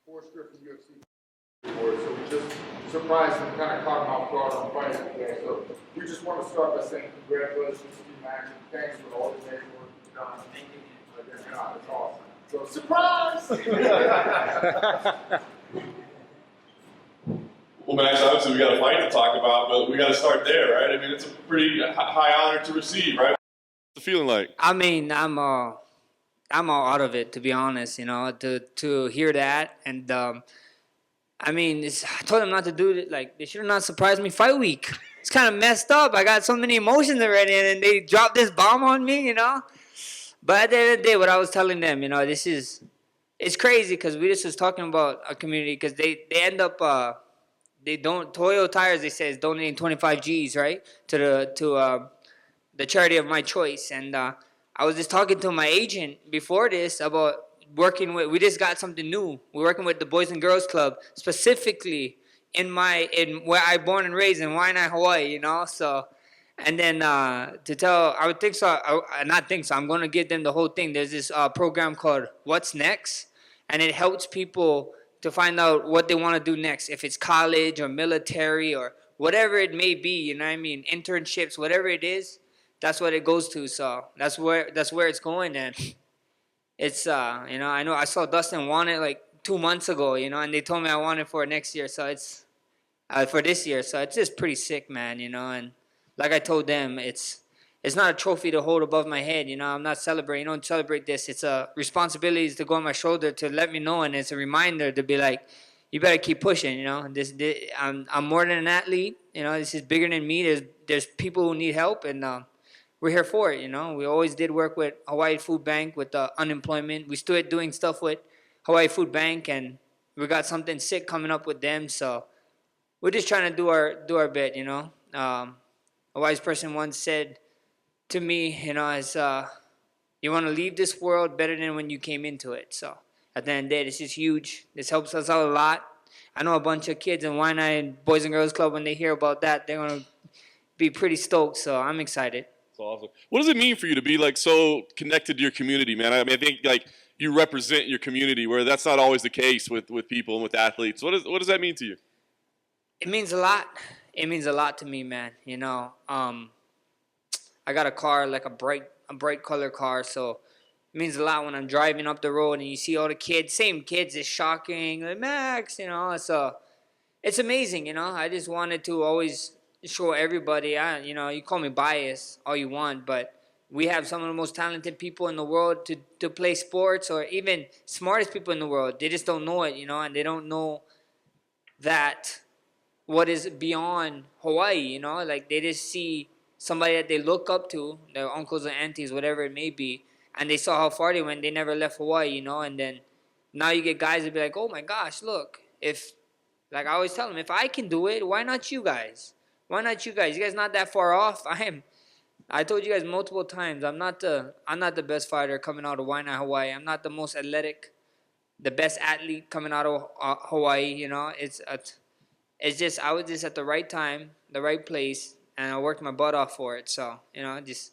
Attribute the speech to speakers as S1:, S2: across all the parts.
S1: 4 strips of UFC. So we just surprised and kind of caught him off guard on Friday today. So we just want to start by saying congratulations to you, Max, and thanks for all the amazing work you've done. It's awesome. So surprise!
S2: Well, Max, obviously we got a fight to talk about, but we got to start there, right? I mean, it's a pretty high honor to receive, right? What's the feeling like?
S3: I mean, I'm all out of it, to be honest. You know, to hear that, and I mean, I told them not to do it. Like, they should have not surprised me fight week. It's kind of messed up. I got so many emotions already, and they dropped this bomb on me, you know. But at the end of the day, what I was telling them, you know, it's crazy because we just was talking about a community because they end up Toyo Tires, they say, is donating 25 G's, right, to the charity of my choice. And I was just talking to my agent before this about working with, we just got something new. We're working with the Boys and Girls Club, specifically in where I born and raised in Waianae, Hawaii, you know. So, and then I'm going to give them the whole thing. There's this program called What's Next, and it helps people to find out what they want to do next, if it's college or military or whatever it may be, you know what I mean, internships, whatever it is, that's what it goes to. So that's where it's going. And it's, you know I saw Dustin want it like 2 months ago, you know, and they told me I want it for next year. So it's, for this year. So it's just pretty sick, man, you know. And like I told them, it's not a trophy to hold above my head, you know. I'm not celebrating. You don't celebrate this. It's a responsibility to go on my shoulder to let me know, and it's a reminder to be like, you better keep pushing, you know. I'm more than an athlete, you know. This is bigger than me. There's people who need help, and we're here for it, you know. We always did work with Hawaii Food Bank with unemployment. We still doing stuff with Hawaii Food Bank, and we got something sick coming up with them. So we're just trying to do our bit, you know. A wise person once said to me, you know, as you want to leave this world better than when you came into it. So at the end of the day, this is huge. This helps us out a lot. I know a bunch of kids in Waianae and Boys and Girls Club, when they hear about that, they're going to be pretty stoked. So I'm excited.
S2: That's awesome. What does it mean for you to be like so connected to your community, man? I mean, I think like you represent your community, where that's not always the case with people and with athletes. What does that mean to you?
S3: It means a lot. It means a lot to me, man. You know, I got a car, like a bright color car, so it means a lot when I'm driving up the road and you see all the kids, same kids. It's shocking, like, Max, you know. It's amazing, you know. I just wanted to always show everybody. You know, you call me biased all you want, but we have some of the most talented people in the world to play sports, or even smartest people in the world. They just don't know it, you know, and they don't know that what is beyond Hawaii, you know. Like, they just see somebody that they look up to, their uncles or aunties, whatever it may be, and they saw how far they went. They never left Hawaii, you know. And then now you get guys that be like, oh my gosh, look, like I always tell them, if I can do it, why not you guys? Why not you guys? You guys not that far off. I told you guys multiple times, I'm not the best fighter coming out of Waianae, Hawaii. I'm not the most athletic, the best athlete coming out of Hawaii, you know. It's just, I was just at the right time, the right place, and I worked my butt off for it. So, you know, just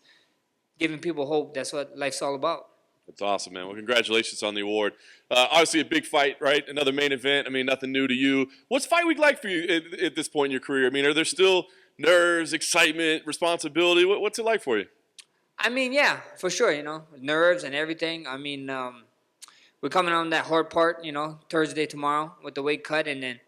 S3: giving people hope. That's what life's all about.
S2: That's awesome, man. Well, congratulations on the award. Obviously a big fight, right? Another main event. I mean, nothing new to you. What's fight week like for you at this point in your career? I mean, are there still nerves, excitement, responsibility? What's it like for you?
S3: I mean, yeah, for sure, you know, nerves and everything. I mean, we're coming on that hard part, you know, Thursday tomorrow with the weight cut, and then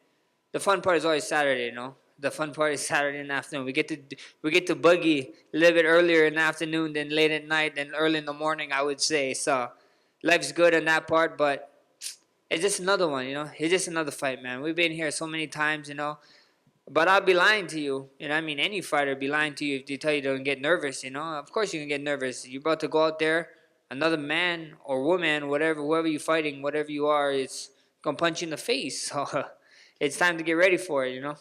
S3: the fun part is always Saturday, you know. The fun part is Saturday in the afternoon. We get to buggy a little bit earlier in the afternoon than late at night than early in the morning, I would say. So life's good on that part, but it's just another one, you know. It's just another fight, man. We've been here so many times, you know. But I'll be lying to you. You know what I mean? Any fighter would be lying to you if they tell you don't get nervous, you know. Of course you can get nervous. You're about to go out there, another man or woman, whoever you're fighting, whatever you are, it's going to punch you in the face. So it's time to get ready for it, you know.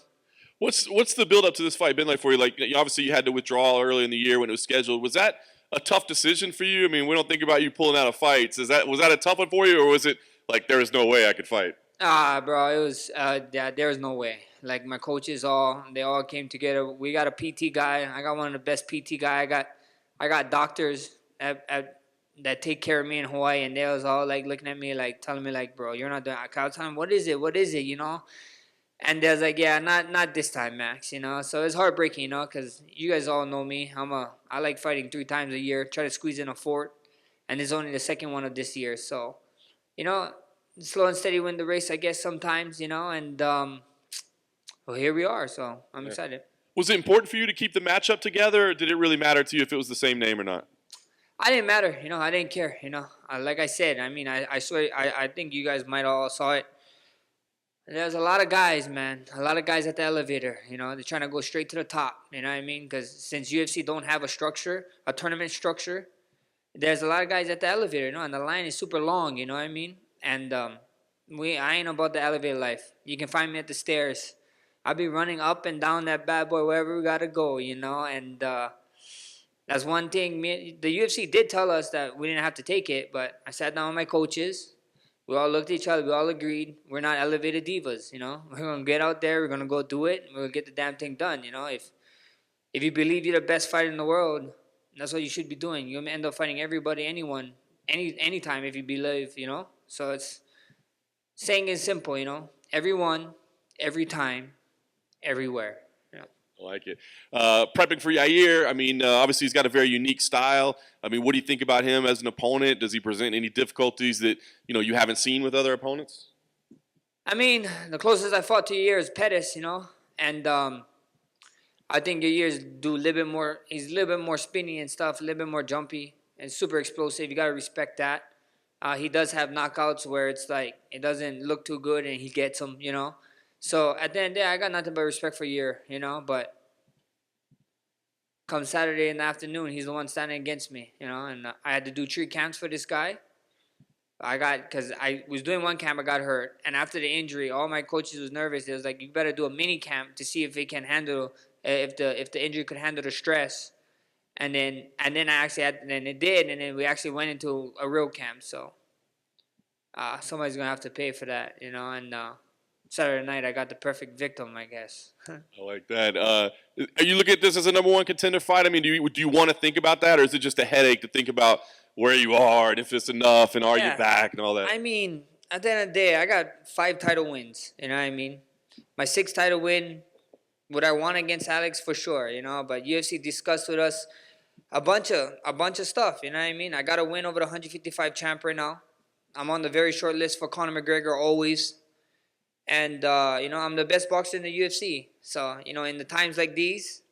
S2: What's the build up to this fight been like for you? Like, obviously you had to withdraw early in the year when it was scheduled. Was that a tough decision for you? I mean, we don't think about you pulling out of fights. Was that a tough one for you, or was it like there was no way I could fight?
S3: Bro, it was there was no way. Like, my coaches they all came together. We got a PT guy. I got one of the best PT guy. I got doctors at that take care of me in Hawaii, and they was all like looking at me like telling me like, bro, you're not doing. I was telling them, what is it? What is it? You know. And they was like, yeah, not this time, Max. You know. So it's heartbreaking, you know, because you guys all know me. I like fighting 3 times a year. Try to squeeze in a fourth, and it's only the second one of this year. So, you know, slow and steady win the race, I guess sometimes, you know. And well, here we are. So I'm excited.
S2: Was it important for you to keep the matchup together, or did it really matter to you if it was the same name or not?
S3: I didn't matter, you know. I didn't care, you know. Like I said, I mean, I swear, I think you guys might all saw it. There's a lot of guys, man. A lot of guys at the elevator, you know. They're trying to go straight to the top, you know what I mean? Because since UFC don't have a structure, a tournament structure, there's a lot of guys at the elevator, you know, and the line is super long, you know what I mean? And I ain't about the elevator life. You can find me at the stairs. I'll be running up and down that bad boy wherever we gotta go, you know. And that's one thing. The UFC did tell us that we didn't have to take it, but I sat down with my coaches. We all looked at each other. We all agreed we're not elevated divas, you know. We're gonna get out there. We're gonna go do it. We're gonna get the damn thing done, you know. If you believe you're the best fighter in the world, that's what you should be doing. You'll end up fighting everybody, anyone, anytime if you believe, you know. So it's saying is simple, you know. Everyone, every time, everywhere. You know.
S2: I like it. Prepping for Yair, I mean, obviously he's got a very unique style. I mean, what do you think about him as an opponent? Does he present any difficulties that, you know, you haven't seen with other opponents?
S3: I mean, the closest I fought to Yair is Pettis, you know. And I think Yair's do a little bit more, he's a little bit more spinny and stuff, a little bit more jumpy and super explosive. You got to respect that. He does have knockouts where it's like it doesn't look too good and he gets them, you know. So at the end of the day, I got nothing but respect for Yair, you know. But come Saturday in the afternoon, he's the one standing against me, you know. And I had to do 3 camps for this guy. Because I was doing 1 camp, I got hurt. And after the injury, all my coaches was nervous. They was like, you better do a mini camp to see if it can handle, if the injury could handle the stress. And then I actually then it did. And then we actually went into a real camp. So somebody's going to have to pay for that, you know. And Saturday night, I got the perfect victim, I guess.
S2: I like that. Are you looking at this as a number 1 contender fight? I mean, do you want to think about that, or is it just a headache to think about where you are and if it's enough and are you back and all that?
S3: I mean, at the end of the day, I got 5 title wins. You know what I mean? My 6th title win, would I won against Alex for sure? You know, but UFC discussed with us a bunch of stuff. You know what I mean? I got a win over the 155 champ right now. I'm on the very short list for Conor McGregor always. And, you know, I'm the best boxer in the UFC. So, you know, in the times like these,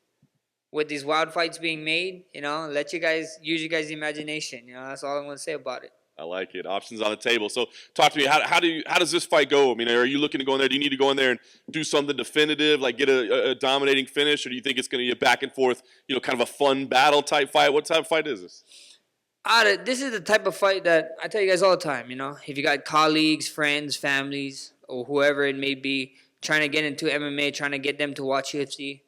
S3: with these wild fights being made, you know, let you guys use your guys' imagination. You know, that's all I'm going to say about it.
S2: I like it. Options on the table. So talk to me. How does this fight go? I mean, are you looking to go in there? Do you need to go in there and do something definitive, like get a dominating finish, or do you think it's going to be a back and forth, you know, kind of a fun battle type fight? What type of fight is this?
S3: This is the type of fight that I tell you guys all the time, you know. If you got colleagues, friends, families, or whoever it may be, trying to get into MMA, trying to get them to watch UFC,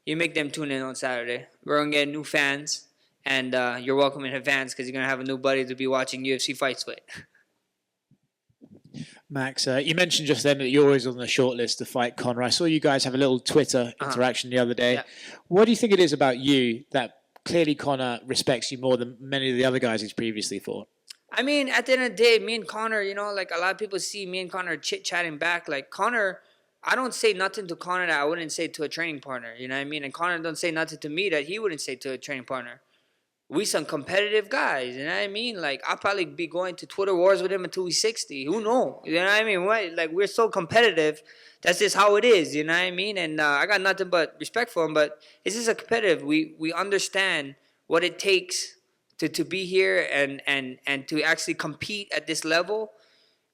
S3: you make them tune in on Saturday. We're going to get new fans, and you're welcome in advance because you're going to have a new buddy to be watching UFC fights with.
S4: Max, you mentioned just then that you're always on the short list to fight Conor. I saw you guys have a little Twitter interaction the other day. Yeah. What do you think it is about you that clearly Conor respects you more than many of the other guys he's previously fought?
S3: I mean, at the end of the day, me and Conor, you know, like a lot of people see me and Conor chit-chatting back. Like Conor, I don't say nothing to Conor that I wouldn't say to a training partner. You know what I mean? And Conor don't say nothing to me that he wouldn't say to a training partner. We some competitive guys, you know what I mean? Like, I'll probably be going to Twitter wars with him until he's 60. Who knows? You know what I mean? Like, we're so competitive. That's just how it is, you know what I mean? And I got nothing but respect for him, but it's just a competitive. We understand what it takes to be here and to actually compete at this level.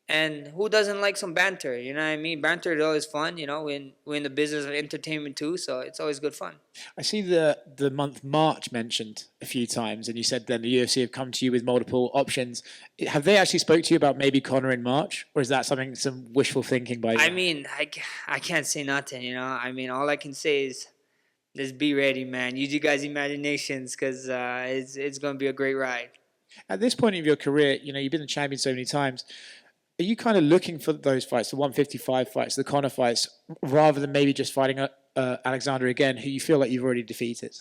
S3: And who doesn't like some banter? You know what I mean? Banter is always fun. You know, we're in the business of entertainment too, so it's always good fun.
S4: I see the month March mentioned a few times, and you said then the UFC have come to you with multiple options. Have they actually spoke to you about maybe Conor in March, or is that some wishful thinking by you?
S3: I mean, I can't say nothing. You know, I mean, all I can say is just be ready, man. Use you guys' imaginations because it's going to be a great ride.
S4: At this point of your career, you know, you've been a champion so many times. Are you kind of looking for those fights, the 155 fights, the Conor fights, rather than maybe just fighting Alexander again, who you feel like you've already defeated?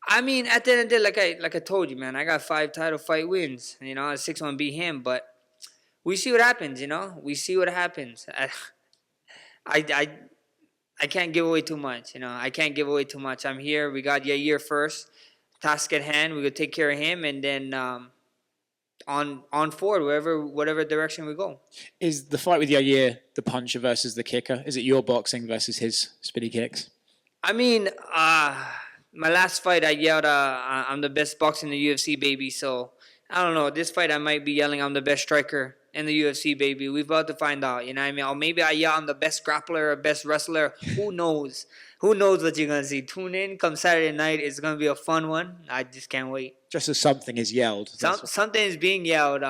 S3: I mean, at the end of the day, like I told you, man, I got 5 title fight wins. You know, 6-1 beat him, but we see what happens. You know, we see what happens. I, I, I can't give away too much. You know, I can't give away too much. I'm here. We got Yair first. Task at hand. We could take care of him, and then on forward, whatever direction we go.
S4: Is the fight with Yair the puncher versus the kicker? Is it your boxing versus his spinny kicks?
S3: I mean, my last fight, I yelled, "I'm the best boxer in the UFC, baby." So I don't know. This fight, I might be yelling, "I'm the best striker in the UFC, baby." We're about to find out. You know what I mean? Or maybe I yell, "I'm the best grappler or best wrestler." Who knows? Who knows what you're gonna see? Tune in. Come Saturday night, it's gonna be a fun one. I just can't wait.
S4: Just as something is yelled.
S3: Something is being yelled.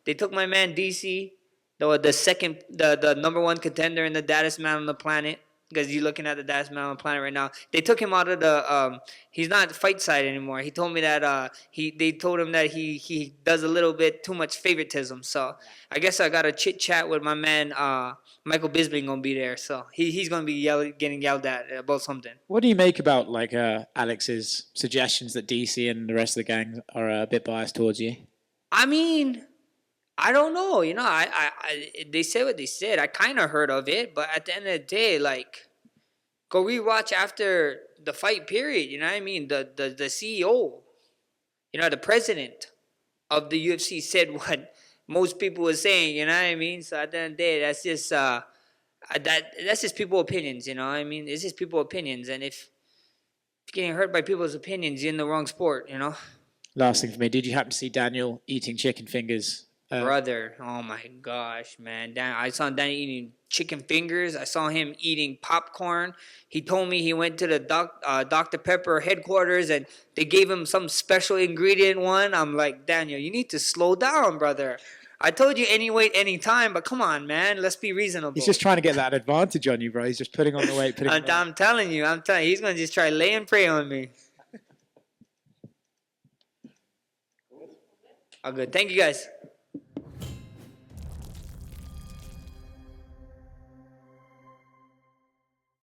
S3: They took my man DC, the number 1 contender and the baddest man on the planet. Because you're looking at the baddest man on the planet right now. They took him out of the. He's not fight side anymore. He told me that they told him that he does a little bit too much favoritism. So I guess I got a chit chat with my man Michael Bisping gonna be there. So he's gonna be getting yelled at about something.
S4: What do you make about Alex's suggestions that DC and the rest of the gang are a bit biased towards you?
S3: I mean, I don't know. You know, they said what they said. I kind of heard of it, but at the end of the day, like, go rewatch after the fight period. You know what I mean? The CEO, you know, the president of the UFC said what most people were saying. You know what I mean? So at the end of the day, that's just that's just people's opinions. You know what I mean? It's just people's opinions, and if you're getting hurt by people's opinions, you're in the wrong sport. You know.
S4: Last thing for me, did you happen to see Daniel eating chicken fingers?
S3: Brother, oh my gosh, man. I saw Danny eating chicken fingers. I saw him eating popcorn. He told me he went to the Dr. Pepper headquarters and they gave him some special ingredient one. I'm like, Daniel, you need to slow down, brother. I told you any weight, any time, but come on, man. Let's be reasonable.
S4: He's just trying to get that advantage on you, bro. He's just putting on the weight.
S3: I'm telling you. He's going to just try lay and pray on me. Oh, good. Thank you, guys.